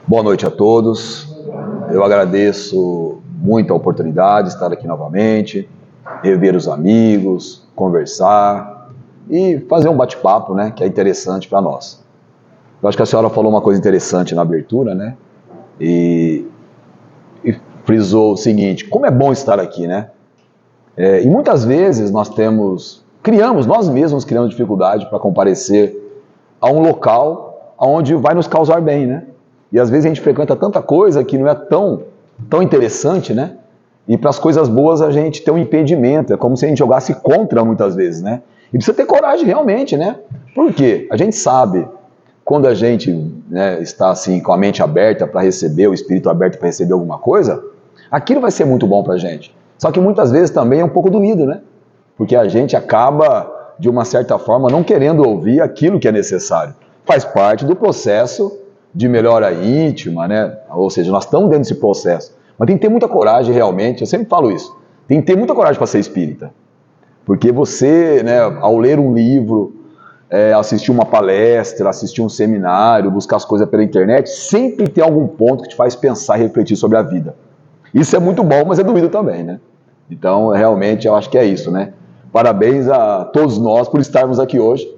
Boa noite a todos. Eu agradeço muito a oportunidade de estar aqui novamente, rever os amigos, conversar e fazer um bate-papo, né, que é interessante para nós. Eu acho que a senhora falou uma coisa interessante na abertura, né, e frisou o seguinte: como é bom estar aqui, né? E muitas vezes nós mesmos criamos dificuldade para comparecer a um local onde vai nos causar bem, né? E às vezes a gente frequenta tanta coisa que não é tão interessante, né? E para as coisas boas a gente tem um impedimento, é como se a gente jogasse contra muitas vezes, né? E precisa ter coragem realmente, né? Por quê? A gente sabe, quando a gente, né, está assim com a mente aberta para receber, o espírito aberto para receber alguma coisa, aquilo vai ser muito bom para a gente. Só que muitas vezes também é um pouco doído, né? Porque a gente acaba, de uma certa forma, não querendo ouvir aquilo que é necessário. Faz parte do processo de melhora íntima, né? Ou seja, nós estamos dentro desse processo. Mas tem que ter muita coragem realmente, eu sempre falo isso, tem que ter muita coragem para ser espírita. Porque você, né, ao ler um livro, assistir uma palestra, assistir um seminário, buscar as coisas pela internet, sempre tem algum ponto que te faz pensar e refletir sobre a vida. Isso é muito bom, mas é doído também, né? Então, realmente, eu acho que é isso, né? Parabéns a todos nós por estarmos aqui hoje,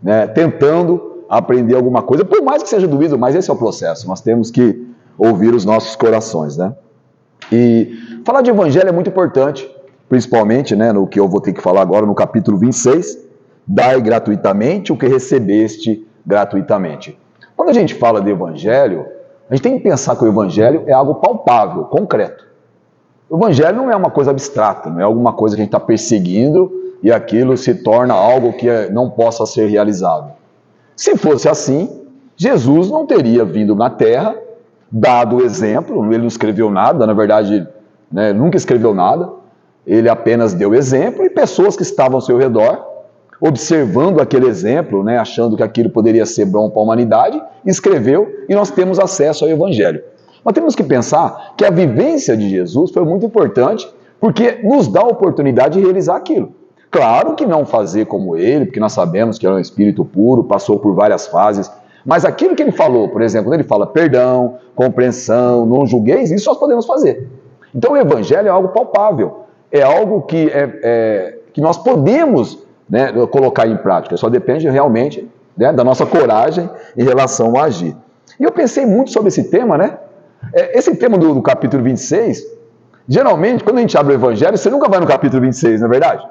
né, tentando aprender alguma coisa, por mais que seja doído, mas esse é o processo. Nós temos que ouvir os nossos corações, né? E falar de evangelho é muito importante, principalmente, né, no que eu vou ter que falar agora no capítulo 26, dai gratuitamente o que recebeste gratuitamente. Quando a gente fala de evangelho, a gente tem que pensar que o evangelho é algo palpável, concreto. O evangelho não é uma coisa abstrata, não é alguma coisa que a gente está perseguindo e aquilo se torna algo que não possa ser realizado. Se fosse assim, Jesus não teria vindo na Terra, dado o exemplo, ele não escreveu nada, na verdade, né, nunca escreveu nada, ele apenas deu exemplo e pessoas que estavam ao seu redor, observando aquele exemplo, né, achando que aquilo poderia ser bom para a humanidade, escreveu e nós temos acesso ao evangelho. Mas temos que pensar que a vivência de Jesus foi muito importante porque nos dá a oportunidade de realizar aquilo. Claro que não fazer como ele, porque nós sabemos que era um espírito puro, passou por várias fases, mas aquilo que ele falou, por exemplo, quando ele fala perdão, compreensão, não julgueis, isso nós podemos fazer. Então o evangelho é algo palpável, é algo que nós podemos, né, colocar em prática, só depende realmente, né, da nossa coragem em relação a agir. E eu pensei muito sobre esse tema, né? Esse tema do capítulo 26, geralmente, quando a gente abre o evangelho, você nunca vai no capítulo 26, não é verdade?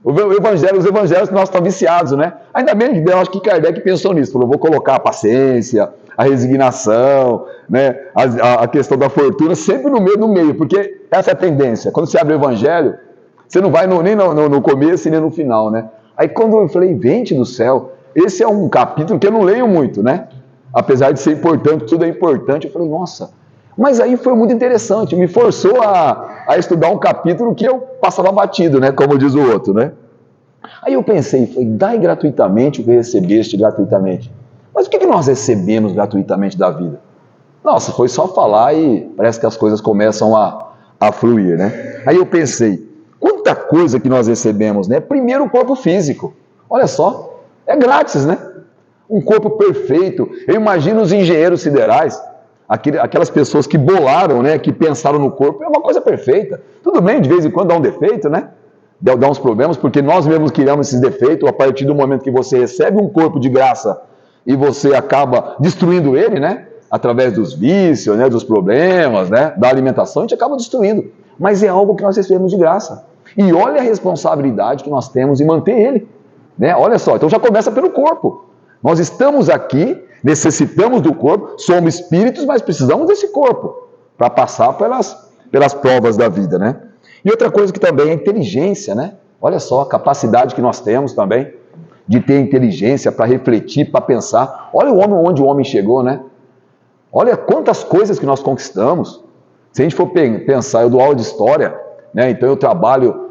Os evangelhos nós estamos viciados, né? Ainda bem que eu acho que Kardec pensou nisso, falou, vou colocar a paciência, a resignação, né? a questão da fortuna sempre no meio, porque essa é a tendência. Quando você abre o evangelho, você não vai nem no começo e nem no final, né? Aí quando eu falei, gente do céu, esse é um capítulo que eu não leio muito, né? Apesar de ser importante, tudo é importante, eu falei, nossa. Mas aí foi muito interessante, me forçou a estudar um capítulo que eu passava batido, né? Como diz o outro, né? Aí eu pensei, dai gratuitamente o que recebeste gratuitamente. Mas o que nós recebemos gratuitamente da vida? Nossa, foi só falar e parece que as coisas começam a fluir, né? Aí eu pensei, quanta coisa que nós recebemos, né? Primeiro o corpo físico, olha só, é grátis, né? Um corpo perfeito. Eu imagino os engenheiros siderais, aquelas pessoas que bolaram, né, que pensaram no corpo, é uma coisa perfeita. Tudo bem, de vez em quando dá um defeito, né? Dá uns problemas, porque nós mesmos criamos esses defeitos a partir do momento que você recebe um corpo de graça e você acaba destruindo ele, né? Através dos vícios, né, dos problemas, né, da alimentação, a gente acaba destruindo. Mas é algo que nós recebemos de graça. E olha a responsabilidade que nós temos em manter ele, né? Olha só, então já começa pelo corpo. Nós estamos aqui, necessitamos do corpo, somos espíritos, mas precisamos desse corpo para passar pelas provas da vida, né? E outra coisa que também é a inteligência, né? Olha só a capacidade que nós temos também de ter inteligência para refletir, para pensar. Olha o homem onde o homem chegou, né? Olha quantas coisas que nós conquistamos. Se a gente for pensar, eu dou aula de história, né? Então eu trabalho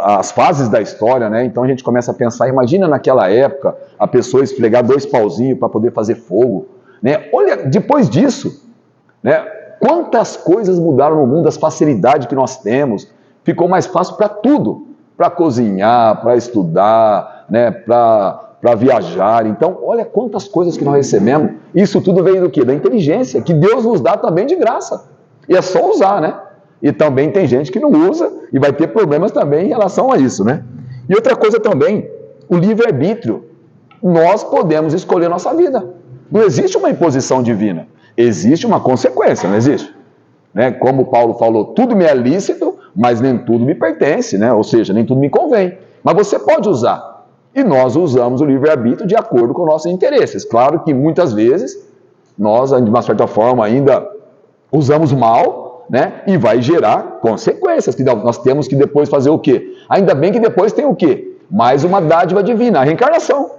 as fases da história, né? Então a gente começa a pensar, imagina naquela época a pessoa esfregar 2 pauzinhos para poder fazer fogo, né? Olha, depois disso, né? Quantas coisas mudaram no mundo, as facilidades que nós temos, ficou mais fácil para tudo, para cozinhar, para estudar, né? Para para viajar. Então, olha quantas coisas que nós recebemos. Isso tudo veio do quê? Da inteligência, que Deus nos dá também de graça. E é só usar, né? E também tem gente que não usa e vai ter problemas também em relação a isso, né? E outra coisa também, o livre-arbítrio. Nós podemos escolher a nossa vida. Não existe uma imposição divina. Existe uma consequência, não existe? Né? Como Paulo falou, tudo me é lícito, mas nem tudo me pertence, né? Ou seja, nem tudo me convém. Mas você pode usar. E nós usamos o livre-arbítrio de acordo com nossos interesses. Claro que muitas vezes nós, de uma certa forma, ainda usamos mal, né? E vai gerar consequências. Que nós temos que depois fazer o quê? Ainda bem que depois tem o quê? Mais uma dádiva divina, a reencarnação,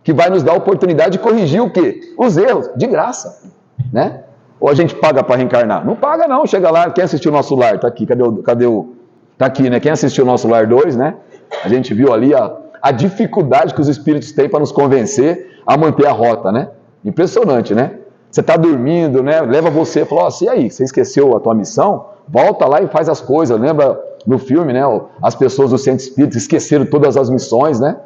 que vai nos dar a oportunidade de corrigir o quê? Os erros, de graça, né? Ou a gente paga para reencarnar? Não paga não, chega lá, quem assistiu o nosso lar? Tá aqui, tá aqui, né? Quem assistiu o nosso lar 2, né? A gente viu ali a dificuldade que os espíritos têm para nos convencer a manter a rota, né? Impressionante, né? Você está dormindo, né? Leva você e fala, e aí, você esqueceu a tua missão? Volta lá e faz as coisas. Lembra no filme, né? As pessoas do centro espírita esqueceram todas as missões, né?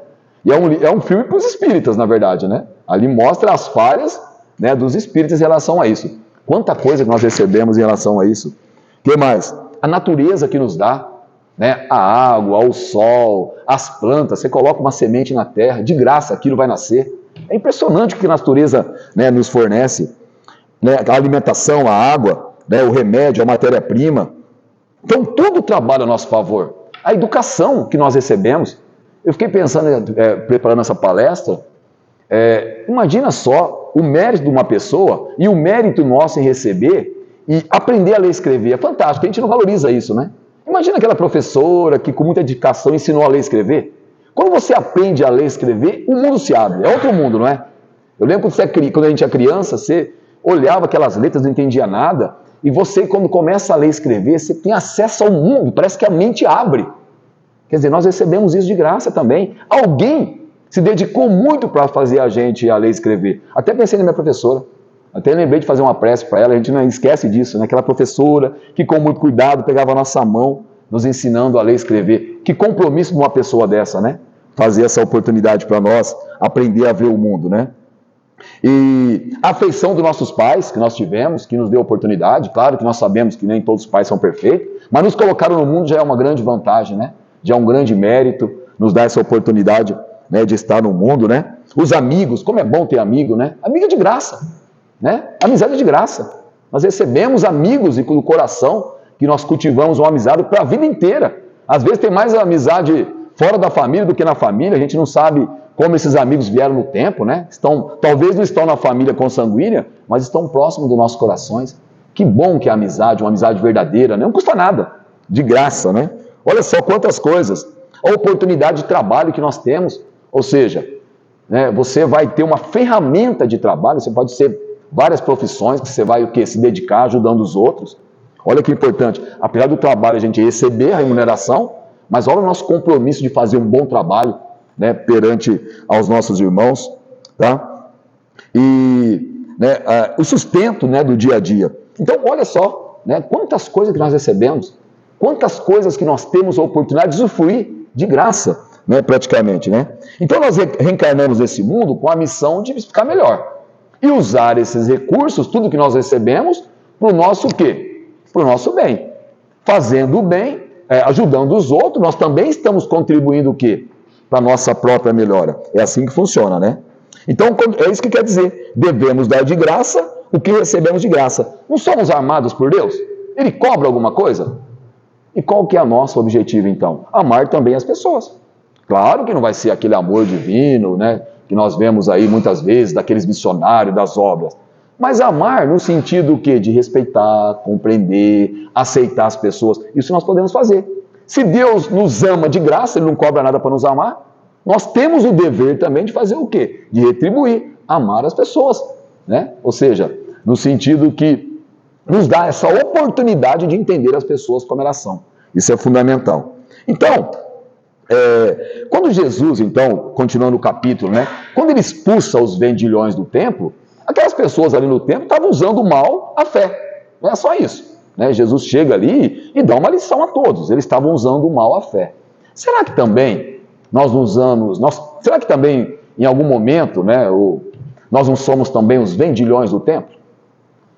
E é um filme para os espíritas, na verdade, né? Ali mostra as falhas, né, dos espíritas em relação a isso. Quanta coisa que nós recebemos em relação a isso. O que mais? A natureza que nos dá, né? A água, o sol, as plantas. Você coloca uma semente na terra, de graça aquilo vai nascer. É impressionante o que a natureza, né, nos fornece, né? A alimentação, a água, né, o remédio, a matéria-prima. Então tudo trabalha a nosso favor. A educação que nós recebemos. Eu fiquei pensando, preparando essa palestra, imagina só o mérito de uma pessoa e o mérito nosso em receber e aprender a ler e escrever. É fantástico, a gente não valoriza isso, né? Imagina aquela professora que com muita dedicação ensinou a ler e escrever. Quando você aprende a ler e escrever, o mundo se abre, é outro mundo, não é? Eu lembro quando a gente é criança, você olhava aquelas letras, não entendia nada, e você, quando começa a ler e escrever, você tem acesso ao mundo, parece que a mente abre. Quer dizer, nós recebemos isso de graça também. Alguém se dedicou muito para fazer a gente a ler e escrever. Até pensei na minha professora. Até lembrei de fazer uma prece para ela. A gente não esquece disso, né? Aquela professora que com muito cuidado pegava a nossa mão, nos ensinando a ler e escrever. Que compromisso de uma pessoa dessa, né? Fazer essa oportunidade para nós aprender a ver o mundo, né? E a afeição dos nossos pais, que nós tivemos, que nos deu oportunidade. Claro que nós sabemos que nem todos os pais são perfeitos, mas nos colocaram no mundo já é uma grande vantagem, né? Já é um grande mérito, nos dá essa oportunidade, né, de estar no mundo, né? Os amigos, como é bom ter amigo, né? Amigo é de graça, né? Amizade é de graça. Nós recebemos amigos e com o coração que nós cultivamos uma amizade para a vida inteira. Às vezes tem mais amizade fora da família do que na família. A gente não sabe como esses amigos vieram no tempo, né? Talvez não estão na família consanguínea, mas estão próximos dos nossos corações. Que bom que é a amizade, uma amizade verdadeira, né? Não custa nada, de graça, né? Olha só quantas coisas. A oportunidade de trabalho que nós temos, ou seja, né, você vai ter uma ferramenta de trabalho, você pode ser várias profissões que você vai o quê? Se dedicar ajudando os outros. Olha que importante, apesar do trabalho a gente receber a remuneração, mas olha o nosso compromisso de fazer um bom trabalho, né, perante aos nossos irmãos, tá? E, né, o sustento, né, do dia a dia. Então olha só, né, quantas coisas que nós recebemos. Quantas coisas que nós temos a oportunidade de usufruir de graça, né, praticamente, né? Então nós reencarnamos nesse mundo com a missão de ficar melhor. E usar esses recursos, tudo que nós recebemos, para o nosso quê? Para o nosso bem. Fazendo o bem, ajudando os outros, nós também estamos contribuindo o quê? Para a nossa própria melhora. É assim que funciona, né? Então é isso que quer dizer. Devemos dar de graça o que recebemos de graça. Não somos amados por Deus? Ele cobra alguma coisa? E qual que é o nosso objetivo, então? Amar também as pessoas. Claro que não vai ser aquele amor divino, né, que nós vemos aí muitas vezes, daqueles missionários das obras. Mas amar no sentido que de respeitar, compreender, aceitar as pessoas. Isso nós podemos fazer. Se Deus nos ama de graça, Ele não cobra nada para nos amar, nós temos o dever também de fazer o quê? De retribuir, amar as pessoas, né? Ou seja, no sentido que nos dá essa oportunidade de entender as pessoas como elas são. Isso é fundamental. Então, quando Jesus, então, continuando o capítulo, né, quando ele expulsa os vendilhões do templo, aquelas pessoas ali no templo estavam usando mal a fé. Não é só isso, né? Jesus chega ali e dá uma lição a todos. Eles estavam usando mal a fé. Será que também nós usamos... será que também em algum momento, né, nós não somos também os vendilhões do templo?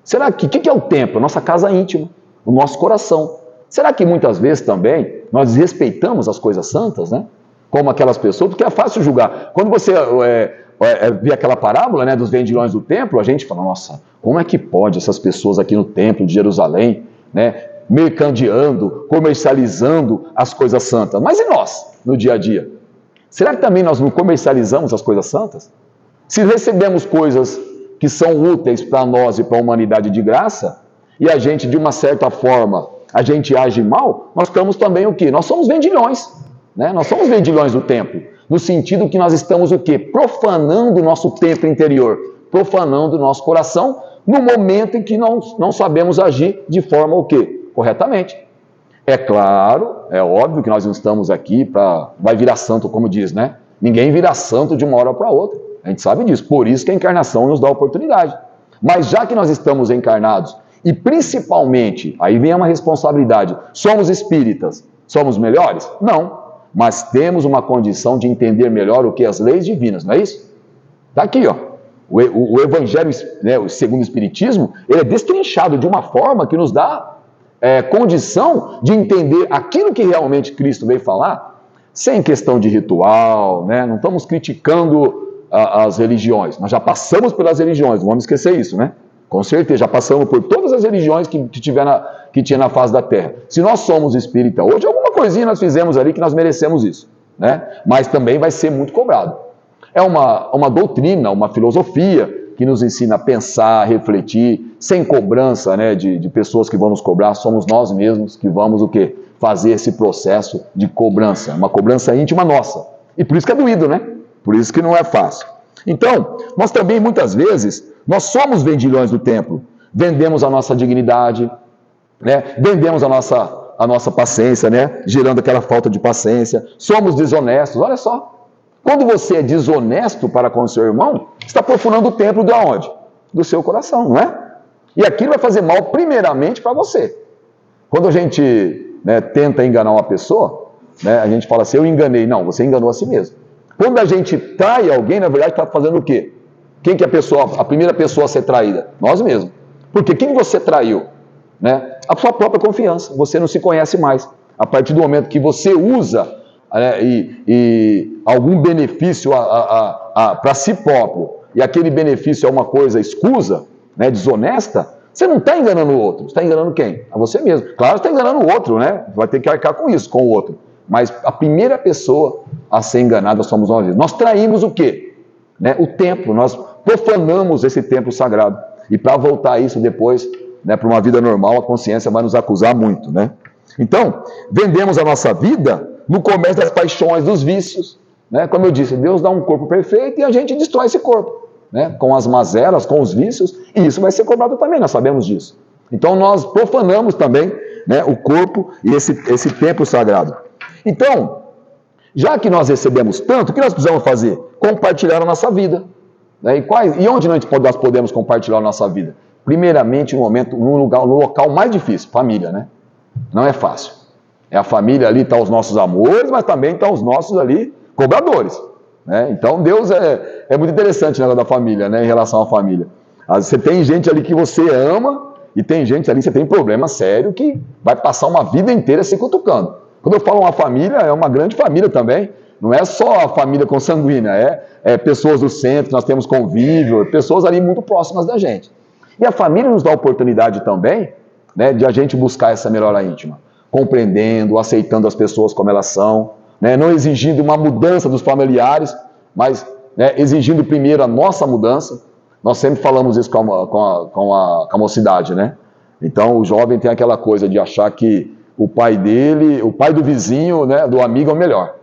Será que, o que é o templo? Nossa casa íntima, o nosso coração. Será que muitas vezes também nós desrespeitamos as coisas santas, né? Como aquelas pessoas, porque é fácil julgar. Quando você vê aquela parábola, né, dos vendilhões do templo, a gente fala, nossa, como é que pode essas pessoas aqui no templo de Jerusalém, né, mercandeando, comercializando as coisas santas? Mas e nós, no dia a dia? Será que também nós não comercializamos as coisas santas? Se recebemos coisas que são úteis para nós e para a humanidade de graça, e a gente, de uma certa forma, a gente age mal, nós ficamos também o quê? Nós somos vendilhões, né? Nós somos vendilhões do templo, no sentido que nós estamos o quê? Profanando o nosso templo interior, profanando o nosso coração, no momento em que não sabemos agir de forma o quê? Corretamente. É claro, é óbvio que nós não estamos aqui para... vai virar santo, como diz, né? Ninguém vira santo de uma hora para outra. A gente sabe disso. Por isso que a encarnação nos dá a oportunidade. Mas já que nós estamos encarnados, e principalmente, aí vem uma responsabilidade, somos espíritas, somos melhores? Não. Mas temos uma condição de entender melhor o que? As leis divinas, não é isso? Está aqui, ó. O Evangelho, né, segundo o Espiritismo, ele é destrinchado de uma forma que nos dá condição de entender aquilo que realmente Cristo veio falar, sem questão de ritual, né? Não estamos criticando as religiões, nós já passamos pelas religiões, não vamos esquecer isso, né? Com certeza, já passamos por todas as religiões que tinha na face da Terra. Se nós somos espírita hoje, alguma coisinha nós fizemos ali que nós merecemos isso, né? Mas também vai ser muito cobrado. É uma doutrina, uma filosofia que nos ensina a pensar, a refletir, sem cobrança, né, de pessoas que vão nos cobrar, somos nós mesmos que vamos o quê? Fazer esse processo de cobrança, uma cobrança íntima nossa. E por isso que é doído, né? Por isso que não é fácil. Então, nós também muitas vezes, nós somos vendilhões do templo. Vendemos a nossa dignidade, né? Vendemos a nossa paciência, né? Gerando aquela falta de paciência. Somos desonestos, olha só. Quando você é desonesto para com o seu irmão, está profanando o templo de onde? Do seu coração, não é? E aquilo vai fazer mal primeiramente para você. Quando a gente, né, tenta enganar uma pessoa, né, a gente fala assim, eu enganei. Não, você enganou a si mesmo. Quando a gente trai alguém, na verdade está fazendo o quê? Quem que é a primeira pessoa a ser traída? Nós mesmos. Porque quem você traiu? Né? A sua própria confiança. Você não se conhece mais. A partir do momento que você usa algum benefício para si próprio, e aquele benefício é uma coisa escusa, né, desonesta, você não está enganando o outro. Você está enganando quem? A você mesmo. Claro, você está enganando o outro, né? Vai ter que arcar com isso, com o outro. Mas a primeira pessoa a ser enganada somos nós mesmos. Nós traímos o quê? Né? O templo, nós profanamos esse templo sagrado. E para voltar isso depois, né, para uma vida normal, a consciência vai nos acusar muito, né? Então, vendemos a nossa vida no comércio das paixões, dos vícios, né? Como eu disse, Deus dá um corpo perfeito e a gente destrói esse corpo, né? Com as mazelas, com os vícios, e isso vai ser cobrado também, nós sabemos disso. Então, nós profanamos também, né, o corpo e esse templo sagrado. Então, já que nós recebemos tanto, o que nós precisamos fazer? Compartilhar a nossa vida. Né? E onde nós podemos compartilhar a nossa vida? Primeiramente, no local mais difícil, família, né? Não é fácil. É a família ali, estão os nossos amores, mas também estão os nossos ali cobradores. Né? Então, Deus é muito interessante o negócio da família, né, em relação à família. Você tem gente ali que você ama e tem gente ali que você tem problema sério que vai passar uma vida inteira se cutucando. Quando eu falo uma família, é uma grande família também. Não é só a família consanguínea, é pessoas do centro, nós temos convívio, pessoas ali muito próximas da gente. E a família nos dá a oportunidade também, né, de a gente buscar essa melhora íntima, compreendendo, aceitando as pessoas como elas são, né, não exigindo uma mudança dos familiares, mas, né, exigindo primeiro a nossa mudança. Nós sempre falamos isso com a mocidade, né? Então o jovem tem aquela coisa de achar que o pai dele, o pai do vizinho, né, do amigo é o melhor,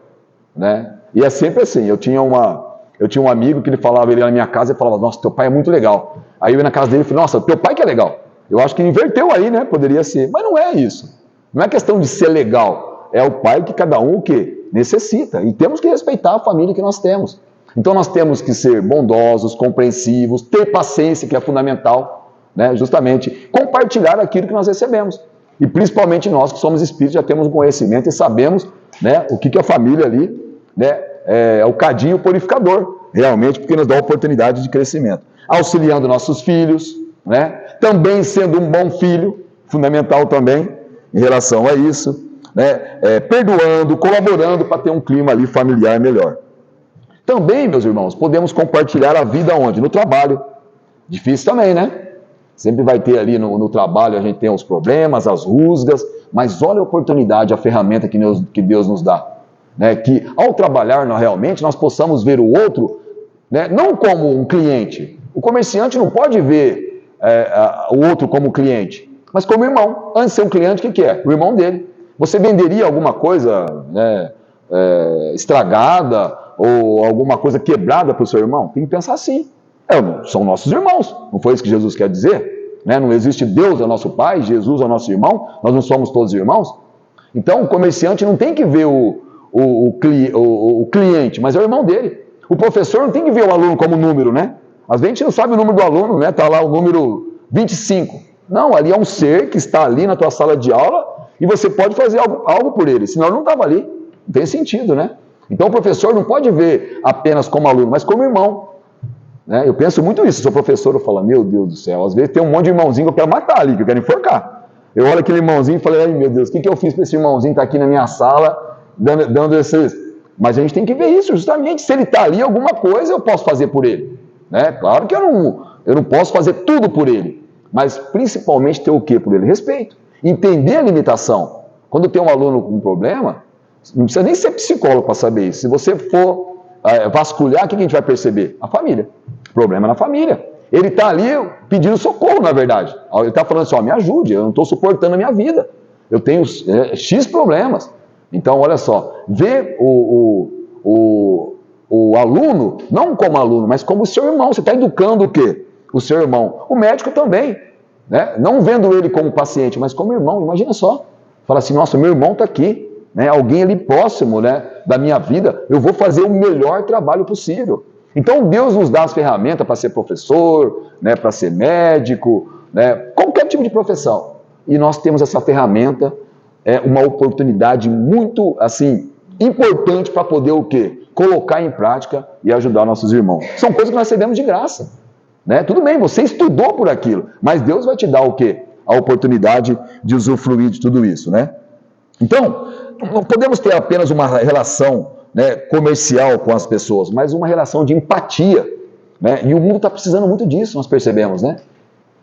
né? E é sempre assim. Eu tinha um amigo que ele ia na minha casa e falava, nossa, teu pai é muito legal. Aí eu ia na casa dele e falei, nossa, teu pai que é legal. Eu acho que inverteu aí, né? Poderia ser. Mas não é isso. Não é questão de ser legal. É o pai que cada um o quê? Necessita. E temos que respeitar a família que nós temos. Então nós temos que ser bondosos, compreensivos, ter paciência, que é fundamental, né? Justamente compartilhar aquilo que nós recebemos. E principalmente nós que somos espíritos já temos um conhecimento e sabemos, né, o que a família ali, né, o cadinho purificador, realmente, porque nos dá oportunidade de crescimento. Auxiliando nossos filhos, né? Também sendo um bom filho, fundamental também em relação a isso, né? Perdoando, colaborando para ter um clima ali familiar melhor. Também, meus irmãos, podemos compartilhar a vida onde? No trabalho. Difícil também, né? Sempre vai ter ali no trabalho, a gente tem os problemas, as rusgas, mas olha a oportunidade, a ferramenta que Deus nos dá. Né? Que ao trabalhar realmente, nós possamos ver o outro, né? Não como um cliente. O comerciante não pode ver o outro como cliente, mas como irmão. Antes de ser um cliente, o que é? O irmão dele. Você venderia alguma coisa, né, estragada ou alguma coisa quebrada para o seu irmão? Tem que pensar assim. São nossos irmãos, não foi isso que Jesus quer dizer? Né? Não existe Deus é nosso Pai, Jesus é nosso irmão, nós não somos todos irmãos? Então o comerciante não tem que ver o cliente, mas é o irmão dele. O professor não tem que ver o aluno como número, né? Às vezes a gente não sabe o número do aluno, né? Está lá o número 25. Não, ali é um ser que está ali na tua sala de aula e você pode fazer algo por ele, senão ele não estava ali. Não tem sentido, né? Então o professor não pode ver apenas como aluno, mas como irmão. Né? Eu penso muito isso, sou professor, eu falo, meu Deus do céu, às vezes tem um monte de irmãozinho que eu quero matar ali, que eu quero enforcar. Eu olho aquele irmãozinho e falo, ai meu Deus, o que eu fiz para esse irmãozinho estar aqui na minha sala, dando esses... Mas a gente tem que ver isso, justamente, se ele está ali, alguma coisa eu posso fazer por ele. Né? Claro que eu não posso fazer tudo por ele, mas principalmente ter o que por ele? Respeito, entender a limitação. Quando tem um aluno com um problema, não precisa nem ser psicólogo para saber isso. Se você for vasculhar, o que a gente vai perceber? A família. O problema é na família. Ele está ali pedindo socorro, na verdade. Ele está falando assim, me ajude, eu não estou suportando a minha vida. Eu tenho X problemas. Então, olha só, vê o aluno, não como aluno, mas como seu irmão. Você está educando o quê? O seu irmão. O médico também. Né? Não vendo ele como paciente, mas como irmão. Imagina só. Fala assim, nossa, meu irmão está aqui. Né? Alguém ali próximo, né, da minha vida, eu vou fazer o melhor trabalho possível. Então Deus nos dá as ferramentas para ser professor, né, para ser médico, né, qualquer tipo de profissão. E nós temos essa ferramenta, uma oportunidade muito assim importante para poder o quê? Colocar em prática e ajudar nossos irmãos. São coisas que nós recebemos de graça. Né? Tudo bem, você estudou por aquilo, mas Deus vai te dar o quê? A oportunidade de usufruir de tudo isso, né? Então, não podemos ter apenas uma relação, né, comercial com as pessoas, mas uma relação de empatia. Né? E o mundo está precisando muito disso, nós percebemos, né?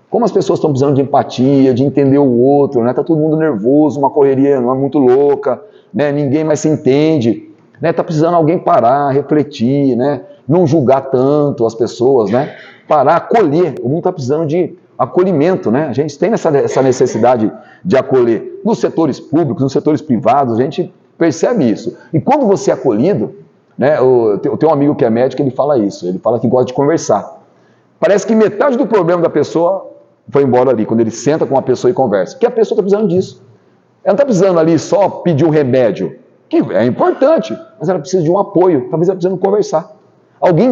Como as pessoas estão precisando de empatia, de entender o outro, né? Está todo mundo nervoso, uma correria muito louca, né? Ninguém mais se entende. Está precisando alguém parar, refletir, né? Não julgar tanto as pessoas, né? Parar, acolher. O mundo está precisando de acolhimento, né? A gente tem essa necessidade de acolher nos setores públicos, nos setores privados, a gente percebe isso. E quando você é acolhido, né? Eu tenho um amigo que é médico, ele fala isso, ele fala que gosta de conversar. Parece que metade do problema da pessoa foi embora ali, quando ele senta com uma pessoa e conversa, porque a pessoa está precisando disso. Ela não está precisando ali só pedir um remédio, que é importante, mas ela precisa de um apoio, talvez ela precise conversar. Alguém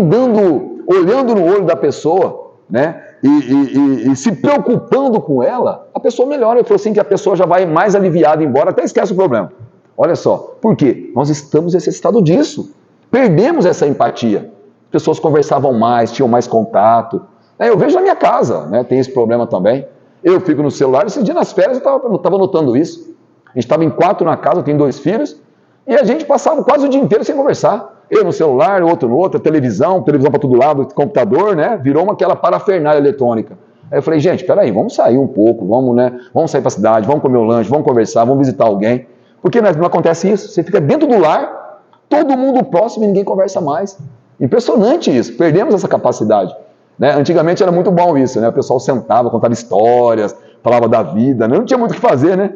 olhando no olho da pessoa, né? E se preocupando com ela, a pessoa melhora. Ele falou assim que a pessoa já vai mais aliviada embora, até esquece o problema. Olha só, por quê? Nós estamos necessitados disso. Perdemos essa empatia. As pessoas conversavam mais, tinham mais contato. Eu vejo na minha casa, né? Tem esse problema também. Eu fico no celular, esse dia nas férias eu estava notando isso. A gente estava em 4 na casa, eu tenho 2 filhos, e a gente passava quase o dia inteiro sem conversar. Eu no celular, outro no outro, televisão para todo lado, computador, né? Virou aquela parafernália eletrônica. Aí eu falei, gente, peraí, vamos sair um pouco, vamos sair para a cidade, vamos comer um lanche, vamos conversar, vamos visitar alguém. Porque não acontece isso, você fica dentro do lar, todo mundo próximo e ninguém conversa mais. Impressionante isso, perdemos essa capacidade. Né? Antigamente era muito bom isso, né? O pessoal sentava, contava histórias, falava da vida, né? Não tinha muito o que fazer, né?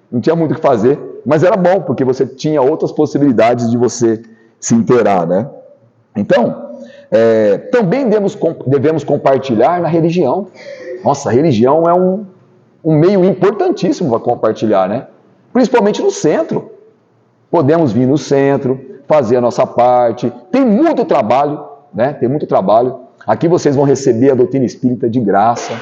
Não tinha muito o que fazer, mas era bom, porque você tinha outras possibilidades de você se inteirar, né? Então, também devemos compartilhar na religião. Nossa, a religião é um meio importantíssimo para compartilhar, né? Principalmente no centro. Podemos vir no centro, fazer a nossa parte. Tem muito trabalho, né? Tem muito trabalho. Aqui vocês vão receber a doutrina espírita de graça,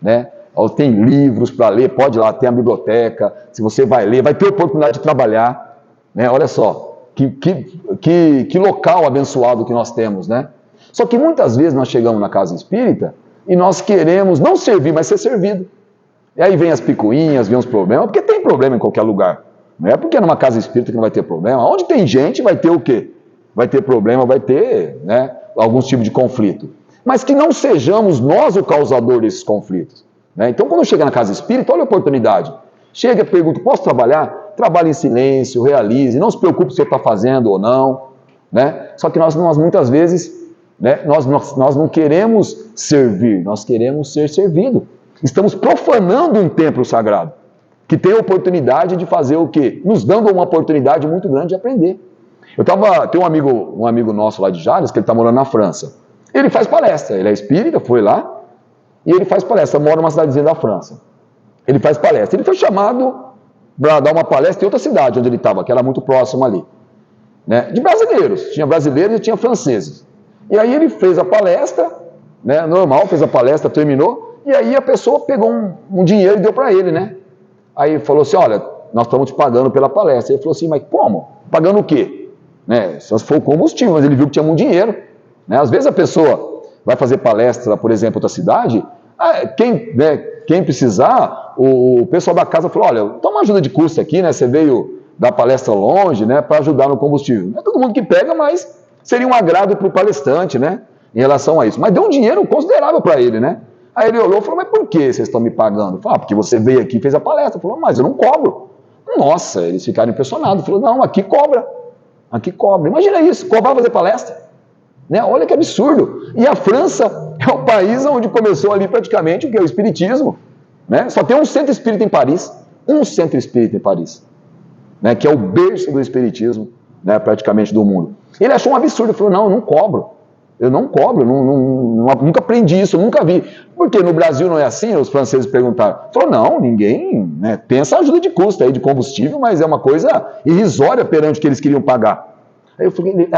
né? Tem livros para ler, pode ir lá, tem a biblioteca. Se você vai ler, vai ter oportunidade de trabalhar, né? Olha só, Que local abençoado que nós temos, né? Só que muitas vezes nós chegamos na casa espírita e nós queremos não servir, mas ser servido. E aí vem as picuinhas, vem os problemas, porque tem problema em qualquer lugar. Não é porque numa casa espírita que não vai ter problema. Onde tem gente vai ter o quê? Vai ter problema, vai ter, né, alguns tipos de conflito. Mas que não sejamos nós o causador desses conflitos, né? Então, quando chega na casa espírita, olha a oportunidade. Chega e pergunta, posso trabalhar? Trabalhe em silêncio, realize, não se preocupe se você está fazendo ou não, né? Só que nós muitas vezes, né, nós não queremos servir, nós queremos ser servido. Estamos profanando um templo sagrado, que tem a oportunidade de fazer o quê? Nos dando uma oportunidade muito grande de aprender. Tem um amigo nosso lá de Jales, que ele está morando na França. Ele faz palestra, ele é espírita, foi lá, e ele faz palestra, mora numa cidadezinha da França. Ele faz palestra. Ele foi chamado para dar uma palestra em outra cidade onde ele estava, que era muito próximo ali, né? De brasileiros, tinha brasileiros e tinha franceses. E aí ele fez a palestra, né? Normal, fez a palestra, terminou, e aí a pessoa pegou um dinheiro e deu para ele, né? Aí falou assim, olha, nós estamos te pagando pela palestra. Ele falou assim, mas como? Pagando o quê? Né? Só se for o combustível, mas ele viu que tinha muito dinheiro, né? Às vezes a pessoa vai fazer palestra, por exemplo, em outra cidade, quem precisar, o pessoal da casa falou, olha, toma uma ajuda de custo aqui, né? Você veio dar palestra longe, né? Para ajudar no combustível. Não é todo mundo que pega, mas seria um agrado para o palestrante, né? Em relação a isso. Mas deu um dinheiro considerável para ele, né? Aí ele olhou e falou, mas por que vocês estão me pagando? Falou, porque você veio aqui e fez a palestra. Falou, mas eu não cobro. Nossa, eles ficaram impressionados. Falou, não, aqui cobra. Aqui cobra. Imagina isso, cobrar fazer palestra. Né? Olha que absurdo. E a França é o país onde começou ali praticamente o que é o espiritismo. Né? Só tem um centro espírita em Paris. Um centro espírita em Paris. Né? Que é o berço do espiritismo, né? Praticamente do mundo. Ele achou um absurdo. Ele falou, não, eu não cobro. Eu não cobro, nunca aprendi isso, nunca vi. Porque no Brasil não é assim? Os franceses perguntaram. Falou, não, ninguém, né, tem essa ajuda de custo aí de combustível, mas é uma coisa irrisória perante o que eles queriam pagar. Aí eu falei,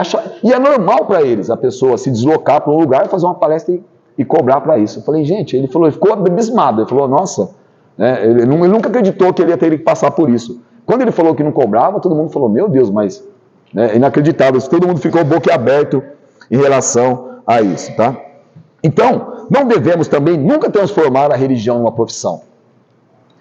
e é normal para eles a pessoa se deslocar para um lugar, fazer uma palestra e cobrar para isso. Eu falei, gente, ele ficou abismado. Ele falou, nossa, né, ele nunca acreditou que ele ia ter que passar por isso. Quando ele falou que não cobrava, todo mundo falou, meu Deus, mas, né, inacreditável. Todo mundo ficou boquiaberto em relação a isso, tá? Então, não devemos também nunca transformar a religião numa profissão,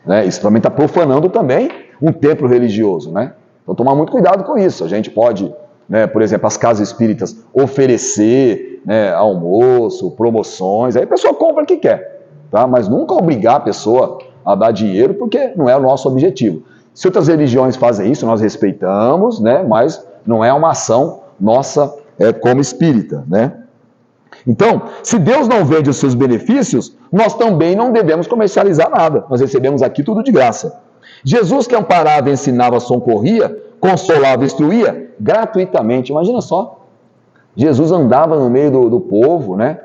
né? Isso também está profanando também um templo religioso, né? Então, tomar muito cuidado com isso. A gente pode, né, por exemplo, as casas espíritas oferecer, né, almoço, promoções, aí a pessoa compra o que quer, tá? Mas nunca obrigar a pessoa a dar dinheiro, porque não é o nosso objetivo. Se outras religiões fazem isso, nós respeitamos, né? Mas não é uma ação nossa como espírita, né? Então, se Deus não vende os seus benefícios, nós também não devemos comercializar nada. Nós recebemos aqui tudo de graça. Jesus que amparava, ensinava, socorria, consolava, instruía, gratuitamente. Imagina só, Jesus andava no meio do povo, né?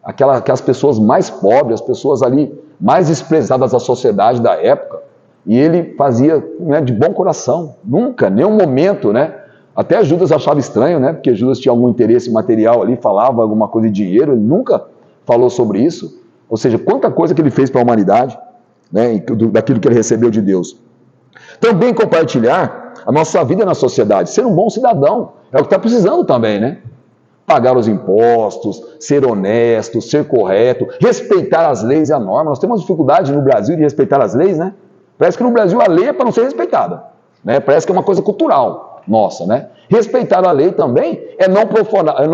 Aquelas pessoas mais pobres, as pessoas ali mais desprezadas da sociedade da época, e ele fazia, né, de bom coração, nunca, nenhum momento, né? Até Judas achava estranho, né? Porque Judas tinha algum interesse material ali, falava alguma coisa de dinheiro, ele nunca falou sobre isso. Ou seja, quanta coisa que ele fez para a humanidade, né? Daquilo que ele recebeu de Deus. Também compartilhar a nossa vida na sociedade, ser um bom cidadão, é o que está precisando também, né? Pagar os impostos, ser honesto, ser correto, respeitar as leis e a norma. Nós temos dificuldade no Brasil de respeitar as leis, né? Parece que no Brasil a lei é para não ser respeitada, né? Parece que é uma coisa cultural nossa, né? Respeitar a lei também é não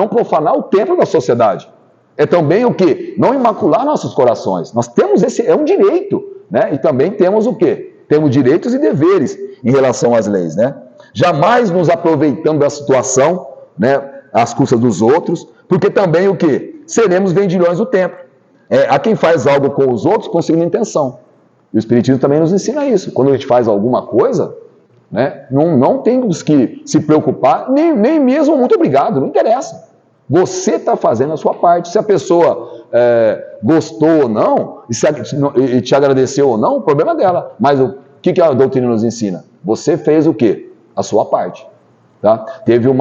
profanar o templo da sociedade. É também o quê? Não imacular nossos corações. Nós temos é um direito, né? E também temos o quê? Temos direitos e deveres em relação às leis, né? Jamais nos aproveitando da situação, né, às custas dos outros, porque também o quê? Seremos vendilhões do templo. Há quem faz algo com os outros com segunda intenção. E o Espiritismo também nos ensina isso. Quando a gente faz alguma coisa, né, não temos que se preocupar, nem mesmo muito obrigado, não interessa. Você está fazendo a sua parte. Se a pessoa gostou ou não, e te agradeceu ou não, o problema é dela. Mas o que a doutrina nos ensina? Você fez o quê? A sua parte. Tá? Teve eu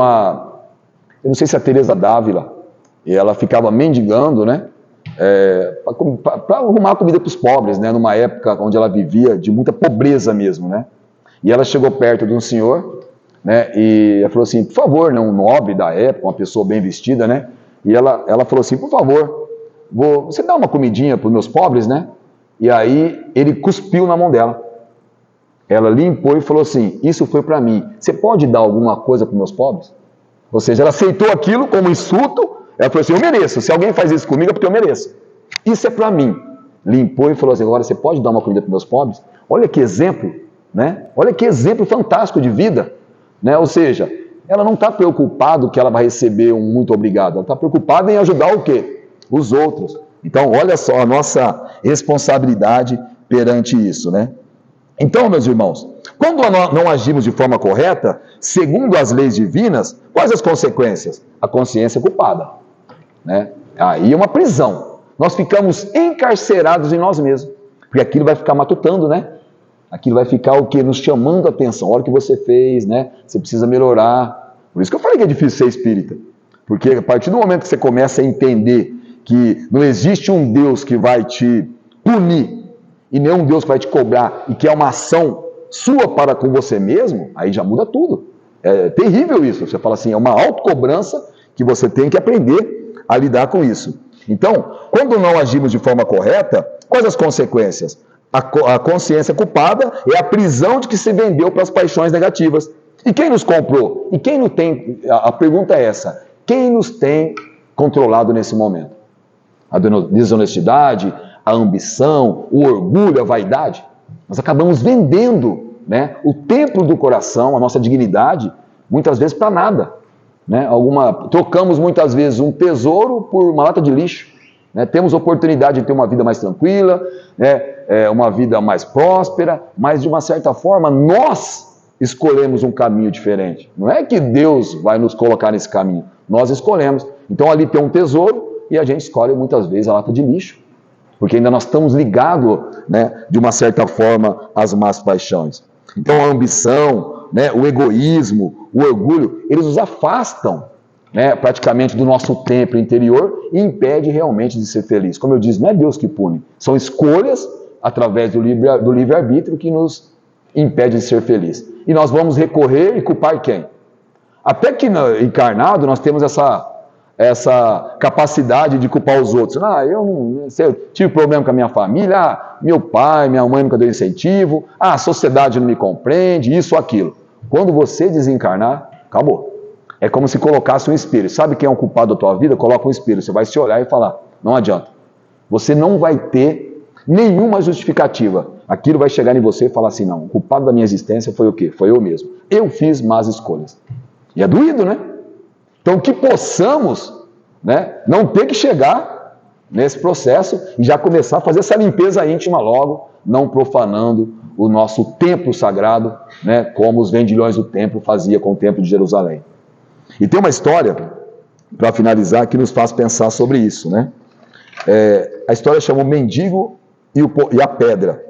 não sei se é a Teresa d'Ávila, e ela ficava mendigando, né, para arrumar comida para os pobres, né, numa época onde ela vivia de muita pobreza mesmo, né? E ela chegou perto de um senhor né? E ela falou assim, por favor, né, um nobre da época, uma pessoa bem vestida, né? E ela falou assim, por favor, você dá uma comidinha para os meus pobres, né? E aí ele cuspiu na mão dela. Ela limpou e falou assim, isso foi para mim. Você pode dar alguma coisa para os meus pobres? Ou seja, ela aceitou aquilo como insulto. Ela falou assim, eu mereço. Se alguém faz isso comigo é porque eu mereço. Isso é para mim. Limpou e falou assim, agora você pode dar uma comida para os meus pobres? Olha que exemplo, né? Olha que exemplo fantástico de vida, né? Ou seja, ela não está preocupada que ela vai receber um muito obrigado. Ela está preocupada em ajudar o quê? Os outros. Então, olha só a nossa responsabilidade perante isso, né? Então, meus irmãos, quando não agimos de forma correta, segundo as leis divinas, quais as consequências? A consciência culpada, né? Aí é uma prisão. Nós ficamos encarcerados em nós mesmos, porque aquilo vai ficar matutando, né? Aquilo vai ficar o quê? Nos chamando a atenção. Olha o que você fez, né? Você precisa melhorar. Por isso que eu falei que é difícil ser espírita. Porque a partir do momento que você começa a entender que não existe um Deus que vai te punir e nem um Deus que vai te cobrar e que é uma ação sua para com você mesmo, aí já muda tudo. É terrível isso. Você fala assim, é uma autocobrança que você tem que aprender a lidar com isso. Então, quando não agimos de forma correta, quais as consequências? A consciência culpada é a prisão de que se vendeu para as paixões negativas. E quem nos comprou? E quem não tem? A pergunta é essa: quem nos tem controlado nesse momento? A desonestidade, a ambição, o orgulho, a vaidade? Nós acabamos vendendo, né, o templo do coração, a nossa dignidade, muitas vezes para nada. Né? Trocamos muitas vezes um tesouro por uma lata de lixo. Né? Temos oportunidade de ter uma vida mais tranquila, né? Uma vida mais próspera, mas de uma certa forma nós escolhemos um caminho diferente. Não é que Deus vai nos colocar nesse caminho, nós escolhemos. Então ali tem um tesouro e a gente escolhe muitas vezes a lata de lixo, porque ainda nós estamos ligados, né, de uma certa forma às más paixões. Então a ambição, né, o egoísmo, o orgulho, eles nos afastam, né, praticamente do nosso templo interior e impede realmente de ser feliz. Como eu disse, não é Deus que pune, são escolhas através do livre-arbítrio que nos impede de ser feliz. E nós vamos recorrer e culpar quem? Até que encarnado nós temos essa capacidade de culpar os outros. Eu tive problema com a minha família, meu pai, minha mãe nunca deu incentivo, a sociedade não me compreende, isso, aquilo. Quando você desencarnar, acabou. É como se colocasse um espelho. Sabe quem é o culpado da tua vida? Coloca um espelho. Você vai se olhar e falar, não adianta. Você não vai ter nenhuma justificativa. Aquilo vai chegar em você e falar assim, não, o culpado da minha existência foi o quê? Foi eu mesmo. Eu fiz más escolhas. E é doído, né? Então que possamos, né, não ter que chegar nesse processo e já começar a fazer essa limpeza íntima logo, não profanando o nosso templo sagrado, né, como os vendilhões do templo faziam com o templo de Jerusalém. E tem uma história, para finalizar, que nos faz pensar sobre isso, né? A história chama O Mendigo e a Pedra.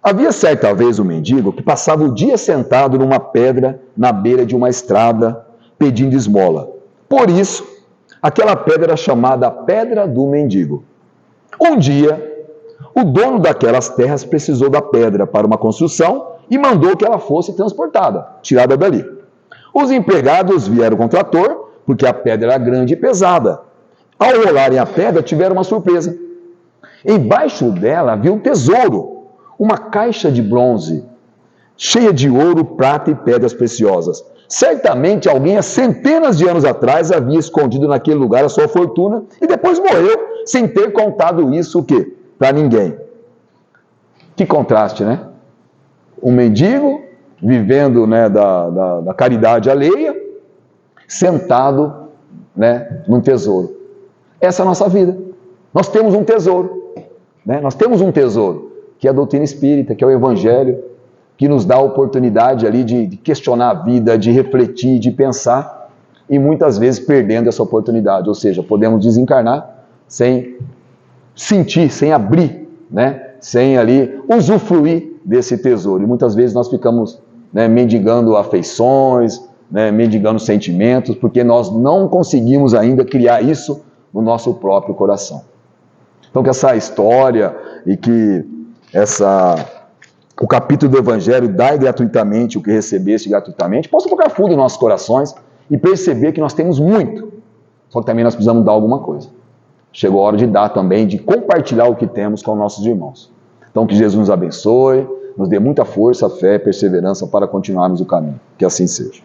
Havia certa vez um mendigo que passava o dia sentado numa pedra na beira de uma estrada, pedindo esmola. Por isso, aquela pedra era chamada a Pedra do Mendigo. Um dia, o dono daquelas terras precisou da pedra para uma construção e mandou que ela fosse transportada, tirada dali. Os empregados vieram com o trator, porque a pedra era grande e pesada. Ao rolarem a pedra, tiveram uma surpresa. Embaixo dela havia um tesouro, uma caixa de bronze, cheia de ouro, prata e pedras preciosas. Certamente alguém há centenas de anos atrás havia escondido naquele lugar a sua fortuna e depois morreu sem ter contado isso o quê? Para ninguém. Que contraste, né? Um mendigo vivendo, né, da caridade alheia, sentado, né, num tesouro. Essa é a nossa vida. Nós temos um tesouro, né? Nós temos um tesouro, que é a doutrina espírita, que é o Evangelho, que nos dá a oportunidade ali de questionar a vida, de refletir, de pensar, e muitas vezes perdendo essa oportunidade, ou seja, podemos desencarnar sem sentir, sem abrir, né? Sem ali usufruir desse tesouro, e muitas vezes nós ficamos, né, mendigando afeições, né, mendigando sentimentos, porque nós não conseguimos ainda criar isso no nosso próprio coração. Então que essa história e que o capítulo do Evangelho, dai gratuitamente o que recebeste gratuitamente, possa tocar fundo em nossos corações e perceber que nós temos muito, só que também nós precisamos dar alguma coisa. Chegou a hora de dar também, de compartilhar o que temos com nossos irmãos. Então que Jesus nos abençoe, nos dê muita força, fé e perseverança para continuarmos o caminho. Que assim seja.